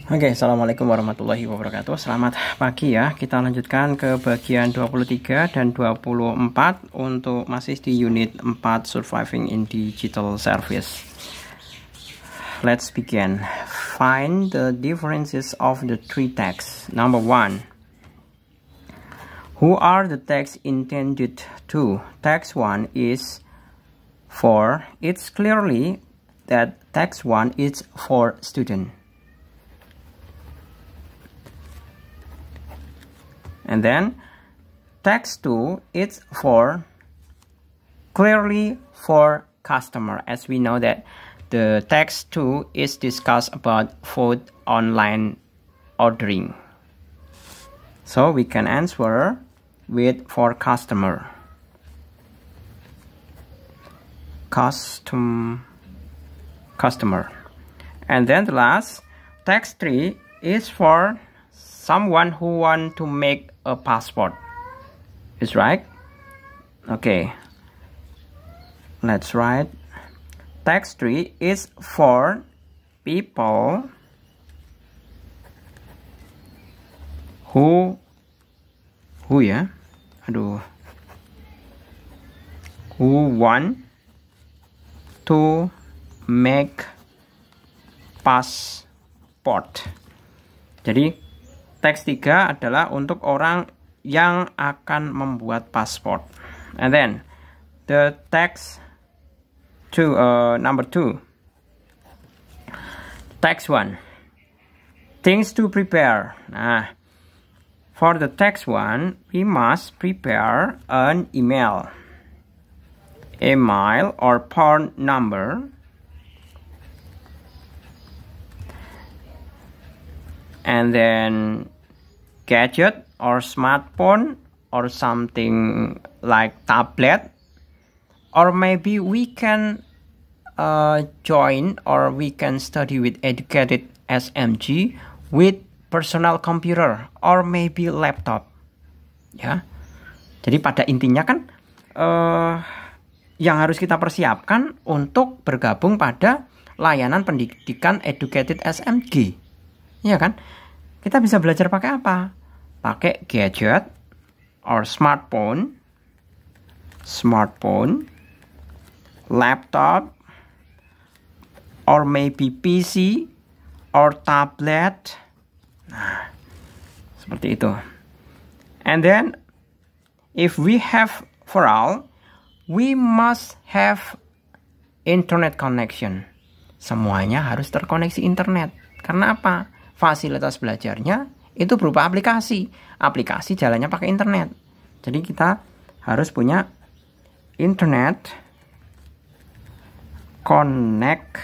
Oke, Assalamualaikum warahmatullahi wabarakatuh. Selamat pagi ya. Kita lanjutkan ke bagian 23 dan 24 untuk masih di unit 4 Surviving in Digital Service. Let's begin. Find the differences of the three texts. Number 1. Who are the texts intended to? Text 1 is for. It's clearly that text 1 is for student. And then text 2 is for clearly for customer, as we know that the text 2 is discussed about food online ordering. So we can answer with for customer. Customer. And then the last text 3 is for someone who want to make a passport. Is right? Okay. Let's write. Text 3 is for people who ya? Aduh. Who want to make passport. Jadi teks 3 adalah untuk orang yang akan membuat paspor. And then the text number 2. Text 1. Things to prepare. Nah, for the text 1, we must prepare an email or phone number. And then gadget or smartphone or something like tablet, or maybe we can join or we can study with educated SMG with personal computer or maybe laptop ya. Jadi pada intinya kan yang harus kita persiapkan untuk bergabung pada layanan pendidikan educated SMG, ya kan? Kita bisa belajar pakai apa? Pakai gadget or smartphone, laptop, or maybe PC or tablet. Nah, seperti itu. And then, if we have for all, we must have internet connection. Semuanya harus terkoneksi internet. Karena apa? Fasilitas belajarnya itu berupa aplikasi. Aplikasi jalannya pakai internet. Jadi kita harus punya internet connection.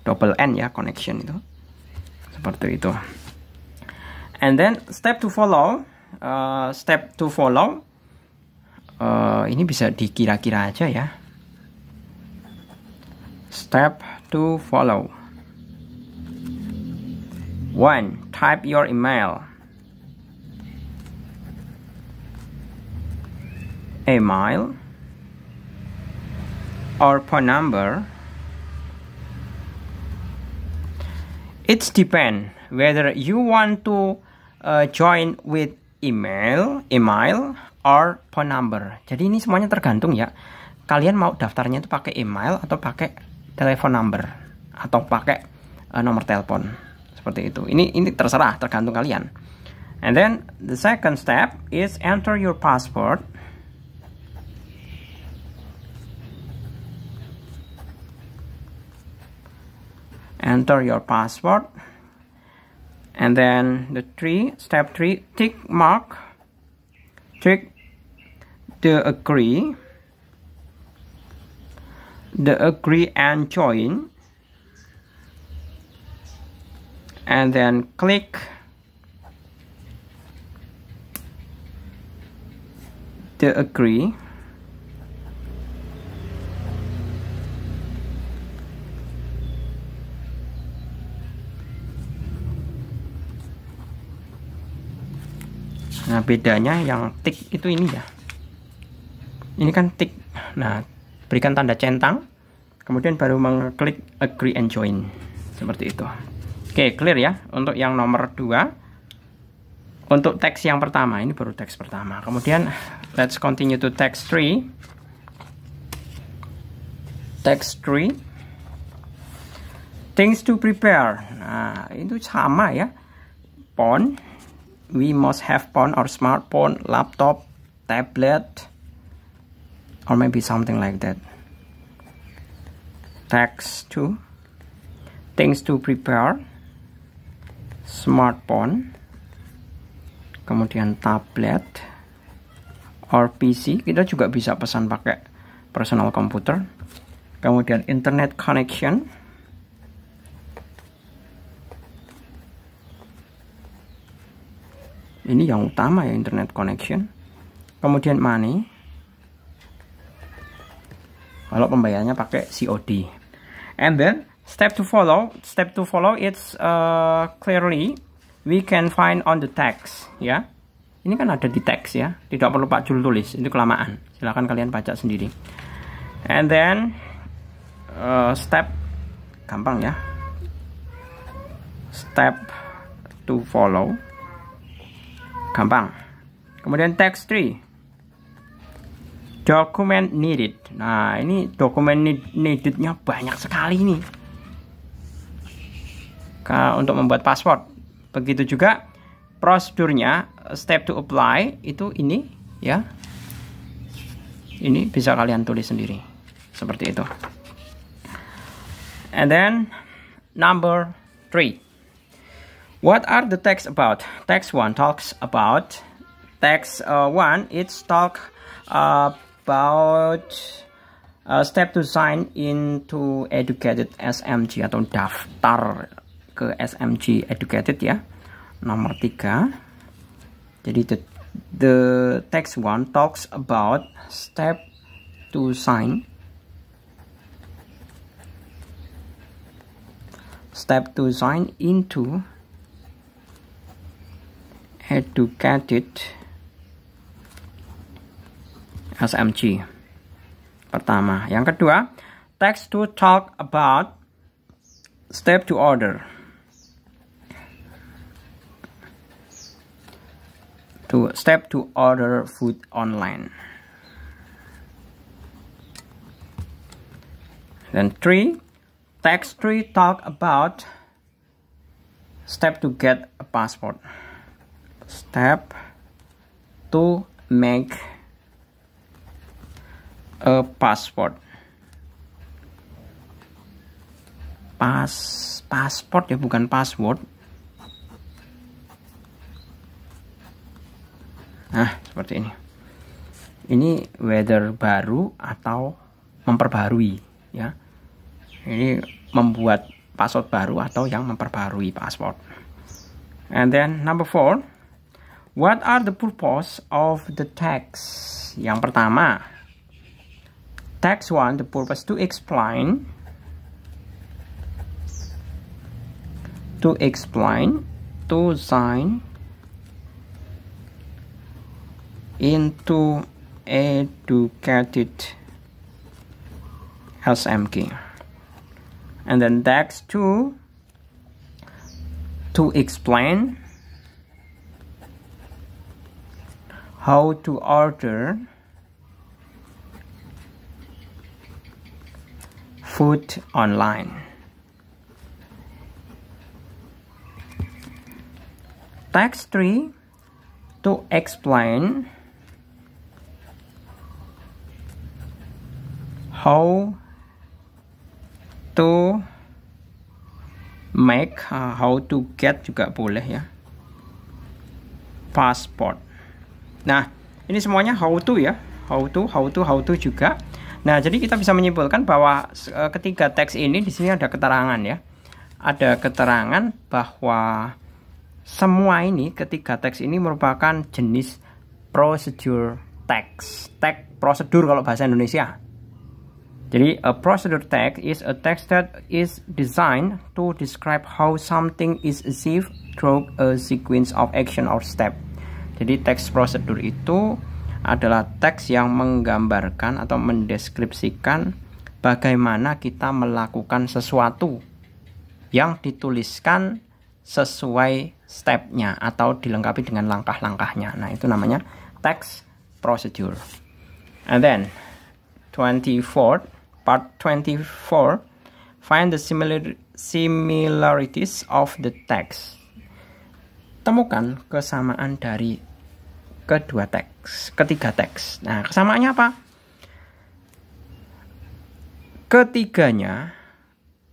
Double N ya, connection itu. Seperti itu. And then step to follow. Ini bisa dikira-kira aja ya. Step to follow. 1. Type your email or phone number. It depends whether you want to join with email or phone number. Jadi ini semuanya tergantung ya. Kalian mau daftarnya itu pakai email atau pakai telepon number atau pakai nomor telepon. Seperti itu. Ini terserah, tergantung kalian. And then the second step is enter your password. Enter your password. And then step 3, tick the agree and join. And then click the agree. Nah, bedanya yang tick itu ini ya. Ini kan tick. Nah, berikan tanda centang, kemudian baru mengklik agree and join. Seperti itu. Oke, clear ya untuk yang nomor 2. Untuk teks yang pertama, ini baru teks pertama. Kemudian let's continue to text 3. Text 3. Things to prepare. Nah, itu sama ya. Phone. We must have phone or smartphone, laptop, tablet, or maybe something like that. Text 2. Things to prepare. Smartphone. Kemudian tablet or PC. Kita juga bisa pesan pakai personal computer. Kemudian internet connection. Ini yang utama ya, internet connection. Kemudian money. Kalau pembayarannya pakai COD. And then step to follow. Step to follow it's clearly we can find on the text ya. Ini kan ada di teks ya. Tidak perlu Pak Jul tulis, itu kelamaan. Silahkan kalian baca sendiri. And then step gampang ya. Step to follow. Gampang. Kemudian text 3. Document needed. Nah, ini dokumen needednya banyak sekali nih. Untuk membuat password. Begitu juga prosedurnya, step to apply itu ini ya. Ini bisa kalian tulis sendiri. Seperti itu. And then number 3. What are the text about? Text 1 talks about. Text 1 it's talk about step to sign into educated SMG atau daftar ke SMG educated ya. Nomor 3. Jadi the text 1 talks about step to sign. Step to sign into educated SMG. Pertama. Yang kedua, text to talk about step to order. Step to order food online. Then 3, text 3 talk about step to get a passport. Step to make a passport. Passport ya, bukan password. Nah, seperti ini. Ini whether baru atau memperbarui ya. Ini membuat password baru atau yang memperbarui password. And then number 4. What are the purpose of the text? Yang pertama, text 1, the purpose to explain, to sign into educated SMG. And then text 2, to explain how to order food online. Text 3, to explain how to make, how to get juga boleh ya, passport. Nah, ini semuanya how to ya, how to juga. Nah, jadi kita bisa menyimpulkan bahwa ketiga teks ini di sini ada keterangan ya. Ada keterangan bahwa semua ini, ketiga teks ini merupakan jenis prosedur teks. Teks prosedur kalau bahasa Indonesia. Jadi, a procedure text is a text that is designed to describe how something is achieved through a sequence of action or step. Jadi teks prosedur itu adalah teks yang menggambarkan atau mendeskripsikan bagaimana kita melakukan sesuatu yang dituliskan sesuai stepnya atau dilengkapi dengan langkah-langkahnya. Nah, itu namanya text procedure. And then 24, part 24, find the similarities of the text. Temukan kesamaan dari ketiga teks. Nah, kesamaannya apa? Ketiganya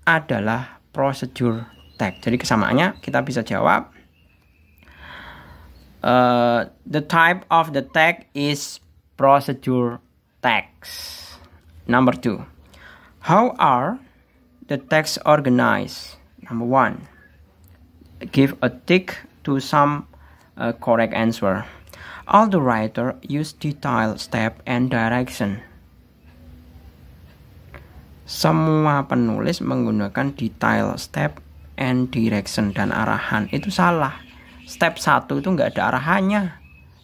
adalah procedure text. Jadi kesamaannya kita bisa jawab the type of the text is procedure text. Number 2, how are the text organized? Number 1, give a tick to some correct answer. All the writer use detail, step, and direction. Semua penulis menggunakan detail, step, and direction dan arahan. Itu salah. Step 1 itu nggak ada arahannya.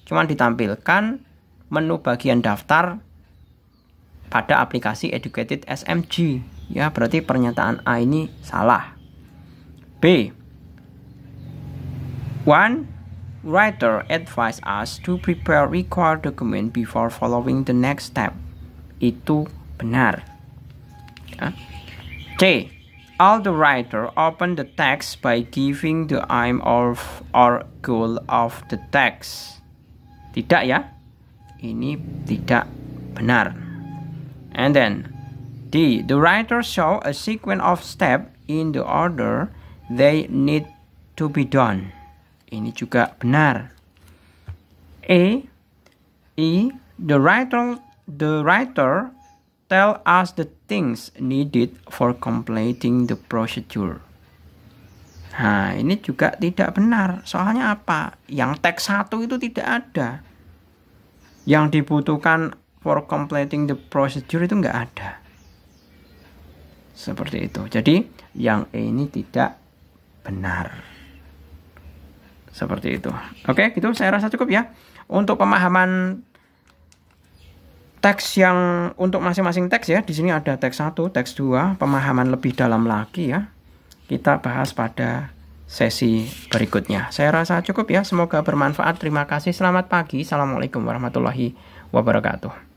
Cuma ditampilkan menu bagian daftar pada aplikasi Educated SMG. Ya, berarti pernyataan A ini salah. B. 1. Writer advise us to prepare required document before following the next step. Itu benar. Ya. C. All the writer open the text by giving the aim or goal of the text. Tidak ya. Ini tidak benar. And then D. The writer show a sequence of steps in the order they need to be done. Ini juga benar. E. The writer tell us the things needed for completing the procedure. Nah, ini juga tidak benar. Soalnya apa? Yang teks 1 itu tidak ada. Yang dibutuhkan for completing the procedure itu nggak ada. Seperti itu. Jadi, yang E ini tidak benar. Seperti itu. Oke, gitu saya rasa cukup ya. Untuk pemahaman teks yang untuk masing-masing teks ya. Di sini ada teks 1, teks 2, pemahaman lebih dalam lagi ya. Kita bahas pada sesi berikutnya. Saya rasa cukup ya. Semoga bermanfaat. Terima kasih. Selamat pagi. Assalamualaikum warahmatullahi wabarakatuh.